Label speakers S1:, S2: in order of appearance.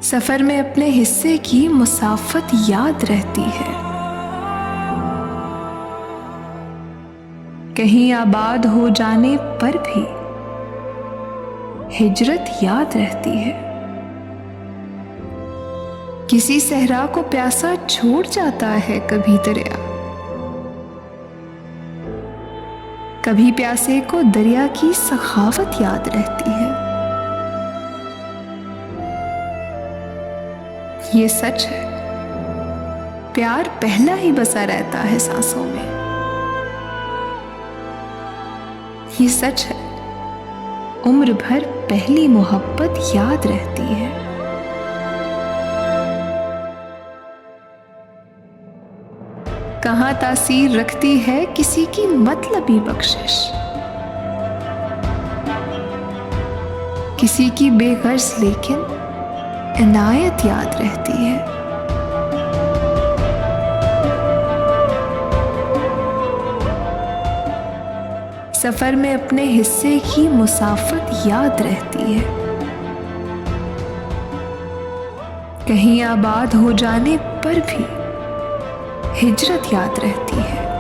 S1: सफर में अपने हिस्से की मुसाफत याद रहती है। कहीं आबाद हो जाने पर भी हिजरत याद रहती है। किसी सहरा को प्यासा छोड़ जाता है कभी दरिया, कभी प्यासे को दरिया की सखावत याद रहती है। ये सच है, प्यार पहला ही बसा रहता है सांसों में। ये सच है, उम्र भर पहली मोहब्बत याद रहती है। कहां तासीर रखती है किसी की मतलबी बख्शिश, किसी की बेगर्ज लेकिन इनायत याद रहती है। सफर में अपने हिस्से की मुसाफत याद रहती है। कहीं आबाद हो जाने पर भी हिजरत याद रहती है।